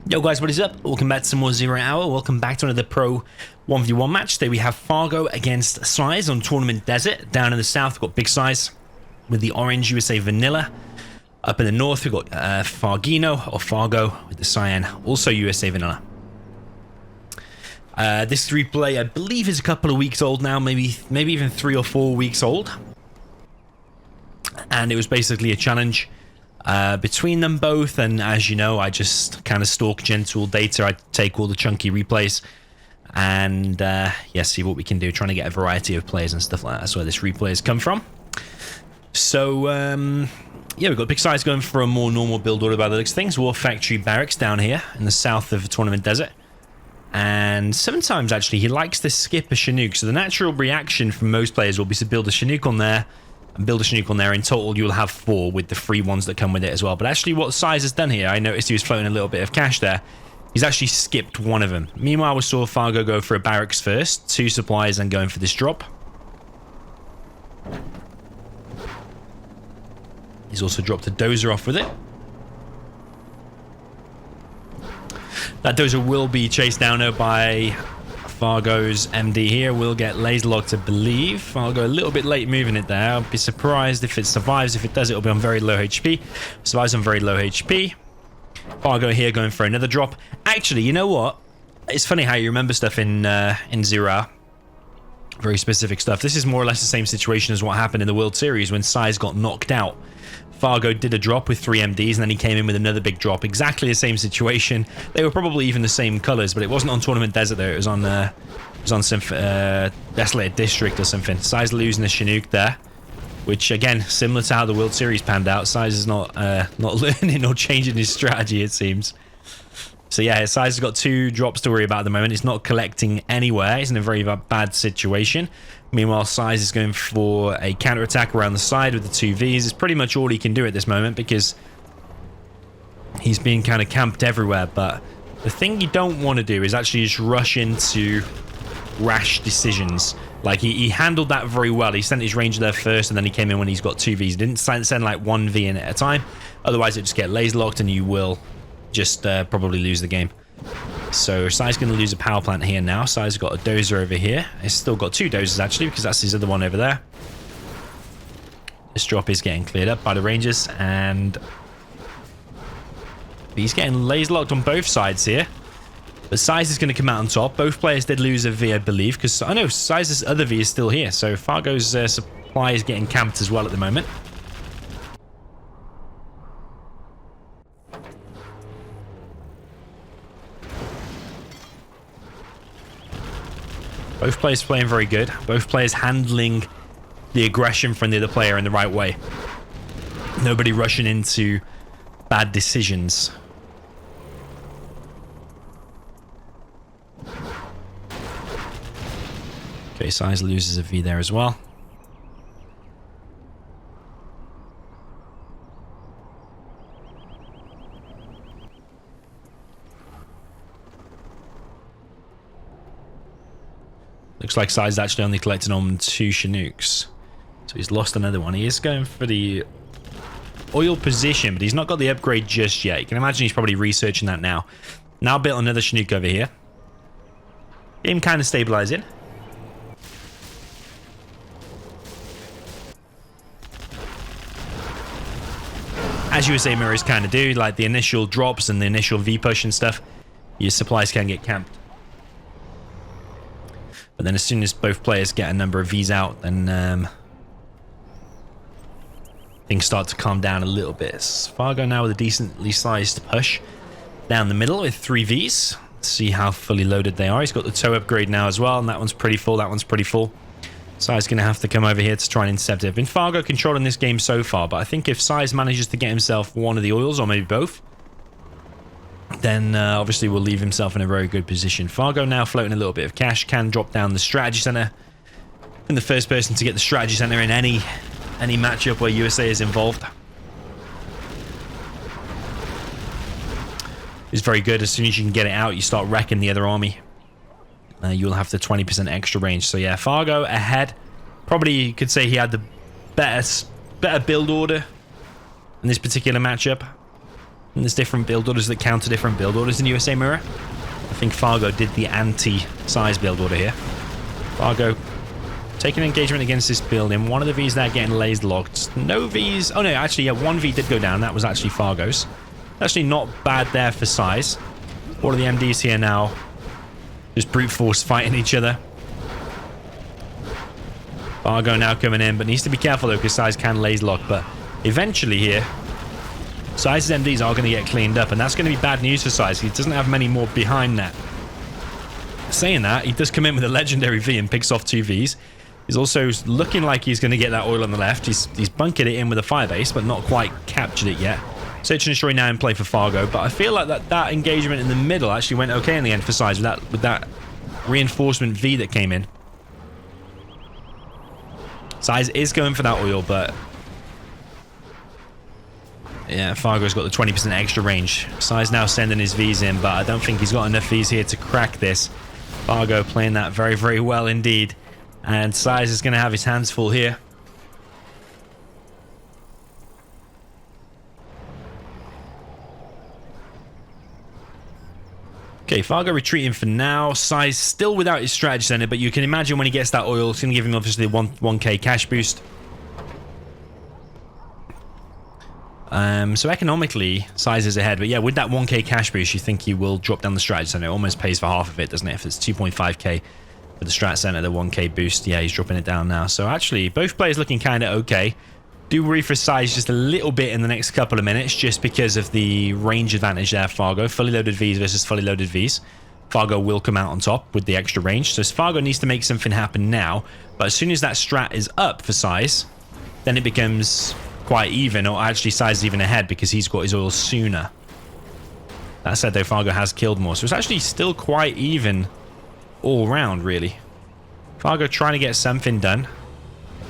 Yo guys, what is up? Welcome back to some more Zero Hour. Welcome back to another Pro 1v1 match. Today we have Fargo against SiZe on Tournament Desert. Down in the south, we've got Big SiZe with the orange USA Vanilla. Up in the north, we've got Fargo with the cyan, also USA Vanilla. This replay, I believe, is a couple of weeks old now, maybe even 3 or 4 weeks old. And it was basically a challenge between them both, and as you know, I just kind of stalk Gentle data. I take all the chunky replays and yeah, see what we can do, trying to get a variety of players and stuff like that. That's where this replay has come from. So yeah, we've got Big SiZe going for a more normal build order by the looks of things. War Factory Barracks down here in the south of the Tournament Desert, and sometimes actually he likes to skip a Chinook. So the natural reaction from most players will be to build a Chinook on there and build a Chinook on there. In total, you'll have 4 with the free ones that come with it as well. But actually what SiZe has done here, I noticed he was floating a little bit of cash there. He's actually skipped one of them. Meanwhile, we saw Fargo go for a barracks first, 2 supplies, and going for this drop. He's also dropped a dozer off with it. That dozer will be chased down though by Fargo's MD here. Will get laser locked, I believe. Fargo a little bit late moving it there. I'll be surprised if it survives. If it does, it'll be on very low HP. Survives on very low HP. Fargo here going for another drop. Actually, you know what? It's funny how you remember stuff in Zero Hour. Very specific stuff. This is more or less the same situation as what happened in the World Series when SiZe got knocked out. Fargo did a drop with 3 MDs, and then he came in with another big drop. Exactly the same situation. They were probably even the same colors, but it wasn't on Tournament Desert though. It was on some Desolated District or something. SiZe losing the Chinook there, which again, similar to how the World Series panned out. SiZe is not learning or changing his strategy, it seems. So yeah, SiZe has got 2 drops to worry about at the moment. It's not collecting anywhere. He's in a very bad situation. Meanwhile, SiZe is going for a counter-attack around the side with the 2 Vs. It's pretty much all he can do at this moment because he's being kind of camped everywhere. But the thing you don't want to do is actually just rush into rash decisions. Like, he handled that very well. He sent his ranger there first, and then he came in when he's got 2 Vs. He didn't send like 1 V in at a time. Otherwise, it just get laser locked, and you will just probably lose the game. So SiZe's going to lose a power plant here now. SiZe's got a dozer over here. He's still got 2 dozers actually, because that's his other one over there. This drop is getting cleared up by the rangers, and he's getting laser locked on both sides here. But SiZe is going to come out on top. Both players did lose a V, I believe, because I know SiZe's other V is still here. So Fargo's supply is getting camped as well at the moment. Both players playing very good. Both players handling the aggression from the other player in the right way. Nobody rushing into bad decisions. Okay, SiZe loses a V there as well. Looks like SiZe's actually only collected on 2 Chinooks. So he's lost another one. He is going for the oil position, but he's not got the upgrade just yet. You can imagine he's probably researching that now. Now built another Chinook over here. Game kind of stabilizing. As USA mirrors kind of do, like the initial drops and the initial V push and stuff, your supplies can get camped. But then as soon as both players get a number of Vs out, then things start to calm down a little bit. Fargo now with a decently sized push down the middle with 3 Vs. Let's see how fully loaded they are. He's got the tow upgrade now as well, and that one's pretty full. That one's pretty full. SiZe's going to have to come over here to try and intercept it. I've been Fargo controlling this game so far, but I think if SiZe manages to get himself one of the oils, or maybe both, then obviously will leave himself in a very good position. Fargo now floating a little bit of cash, can drop down the strategy center. And the first person to get the strategy center in any matchup where USA is involved is very good. As soon as you can get it out, you start wrecking the other army. You'll have the 20% extra range. So yeah, Fargo ahead. Probably you could say he had the better build order in this particular matchup. And there's different build orders that counter different build orders in USA Mirror. I think Fargo did the anti-SiZe build order here. Fargo taking engagement against this building. One of the Vs there getting laser locked. No Vs. Oh no, actually, yeah, one V did go down. That was actually Fargo's. Actually not bad there for SiZe. All of the MDs here now just brute force fighting each other. Fargo now coming in, but needs to be careful though because SiZe can laser lock. But eventually here, SiZe's MDs are going to get cleaned up, and that's going to be bad news for SiZe. He doesn't have many more behind that. Saying that, he does come in with a legendary V and picks off 2 Vs. He's also looking like he's going to get that oil on the left. He's bunkered it in with a firebase, but not quite captured it yet. Search and Destroy now in play for Fargo, but I feel like that engagement in the middle actually went okay in the end for SiZe with that reinforcement V that came in. SiZe is going for that oil, but yeah, Fargo's got the 20% extra range. SiZe now sending his Vs in, but I don't think he's got enough Vs here to crack this. Fargo playing that very, very well indeed. And SiZe is going to have his hands full here. Okay, Fargo retreating for now. SiZe still without his strategy center, but you can imagine when he gets that oil, it's going to give him obviously a 1k cash boost. So economically, SiZe is ahead, but yeah, with that 1k cash boost, you think he will drop down the strategy center. It almost pays for half of it, doesn't it? If it's 2.5k for the strat center, the 1k boost, yeah, he's dropping it down now. So actually, both players looking kind of okay. Do worry for SiZe just a little bit in the next couple of minutes, just because of the range advantage there. Fargo, fully loaded Vs versus fully loaded Vs. Fargo will come out on top with the extra range, so Fargo needs to make something happen now. But as soon as that strat is up for SiZe, then it becomes quite even, or actually SiZe is even ahead because he's got his oil sooner. That said though, Fargo has killed more, so it's actually still quite even all round really. Fargo trying to get something done.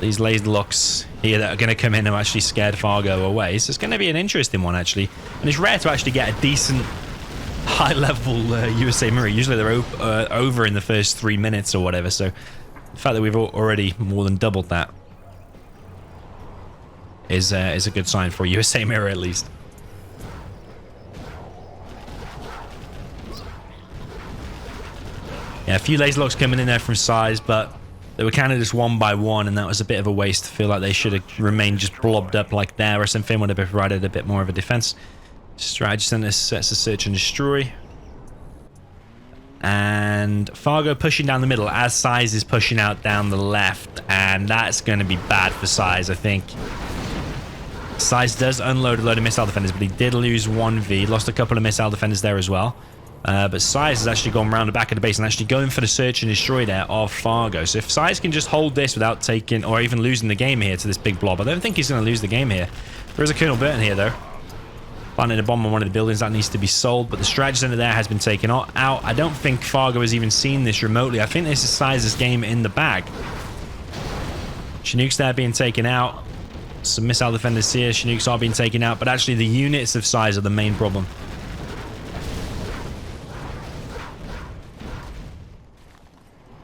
These laser locks here that are going to come in have actually scared Fargo away, so it's going to be an interesting one actually. And it's rare to actually get a decent high level USA Mirror. Usually they're over in the first 3 minutes or whatever, so the fact that we've already more than doubled that is a good sign for USA Mirror at least. Yeah, a few laser locks coming in there from SiZe, but they were kind of just one by one, and that was a bit of a waste. I feel like they should have remained just blobbed up like there or something, would have provided a bit more of a defense. Strategy center sets a search and destroy. And Fargo pushing down the middle as SiZe is pushing out down the left, and that's going to be bad for SiZe, I think. SiZe does unload a load of missile defenders, but he did lose 1V, lost a couple of missile defenders there as well. But SiZe has actually gone around the back of the base and actually going for the search and destroy there of Fargo. So if SiZe can just hold this without taking or even losing the game here to this big blob, I don't think he's going to lose the game here. There is a Colonel Burton here though. Planting a bomb on one of the buildings that needs to be sold, but the strategy center there has been taken out. I don't think Fargo has even seen this remotely. I think this is SiZe's game in the bag. Chinooks there being taken out. Some missile defenders here. Chinooks are being taken out, but actually the units of SiZe are the main problem.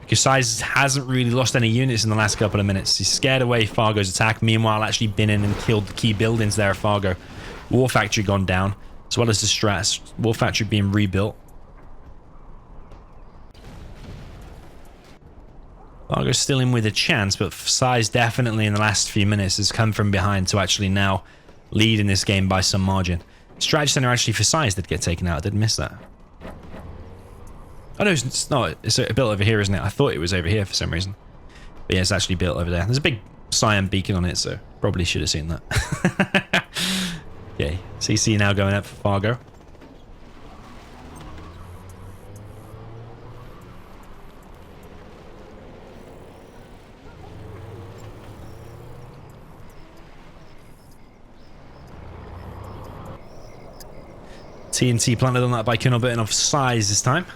Because SiZe hasn't really lost any units in the last couple of minutes. He's scared away Fargo's attack. Meanwhile, actually been in and killed the key buildings there at Fargo. War Factory gone down, as well as the strats. War Factory being rebuilt. Fargo's still in with a chance, but SiZe definitely in the last few minutes has come from behind to actually now lead in this game by some margin. Strategy center actually for SiZe did get taken out. I did miss that. Oh no, it's not. It's built over here, isn't it? I thought it was over here for some reason. But yeah, it's actually built over there. There's a big cyan beacon on it, so probably should have seen that. Okay, CC now going up for Fargo. TNT planted on that by Colonel Burton of SiZe this time.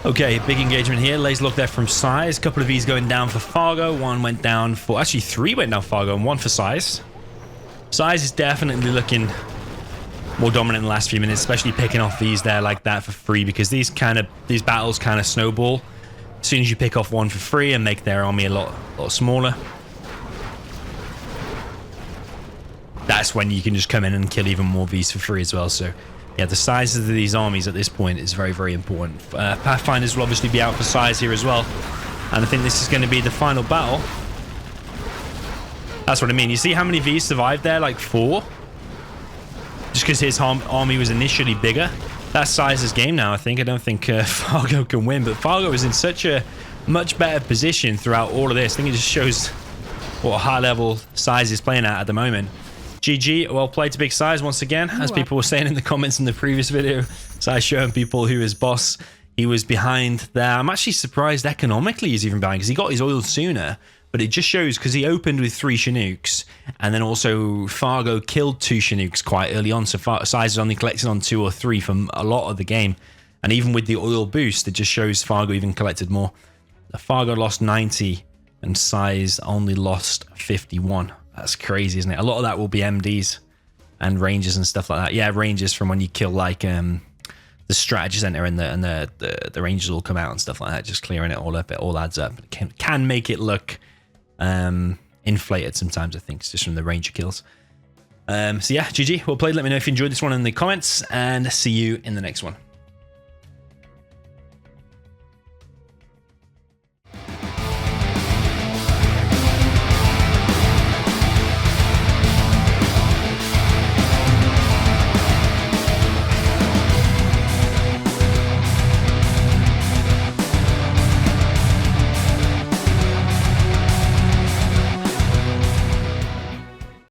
Okay, big engagement here. Laser lock there from SiZe. A couple of these going down for Fargo. One went down for... Actually, 3 went down for Fargo and 1 for SiZe. SiZe is definitely looking more dominant in the last few minutes, especially picking off these there like that for free, because these battles kind of snowball. As soon as you pick off one for free and make their army a lot smaller, that's when you can just come in and kill even more of these for free as well. So yeah, the sizes of these armies at this point is very, very important. Pathfinders will obviously be out for size here as well, and I think this is going to be the final battle. That's what I mean. You see how many V's survived there? Like 4? Just because his army was initially bigger. That's SiZe's game now, I think. I don't think Fargo can win, but Fargo is in such a much better position throughout all of this. I think it just shows what a high level SiZe is playing at the moment. GG, well played to Big SiZe once again. As people were saying in the comments in the previous video, SiZe showing people who his boss, he was behind there. I'm actually surprised economically he's even behind, because he got his oil sooner. But it just shows, because he opened with 3 Chinooks, and then also Fargo killed 2 Chinooks quite early on, so SiZe is only collecting on 2 or 3 from a lot of the game. And even with the oil boost, it just shows Fargo even collected more. Fargo lost 90, and SiZe only lost 51. That's crazy, isn't it? A lot of that will be MDs and Rangers and stuff like that. Yeah, Rangers from when you kill like the strategy center, and the Rangers will come out and stuff like that, just clearing it all up. It all adds up. It can make it look inflated sometimes, I think, just from the Ranger kills. So yeah, GG, well played. Let me know if you enjoyed this one in the comments, and see you in the next one.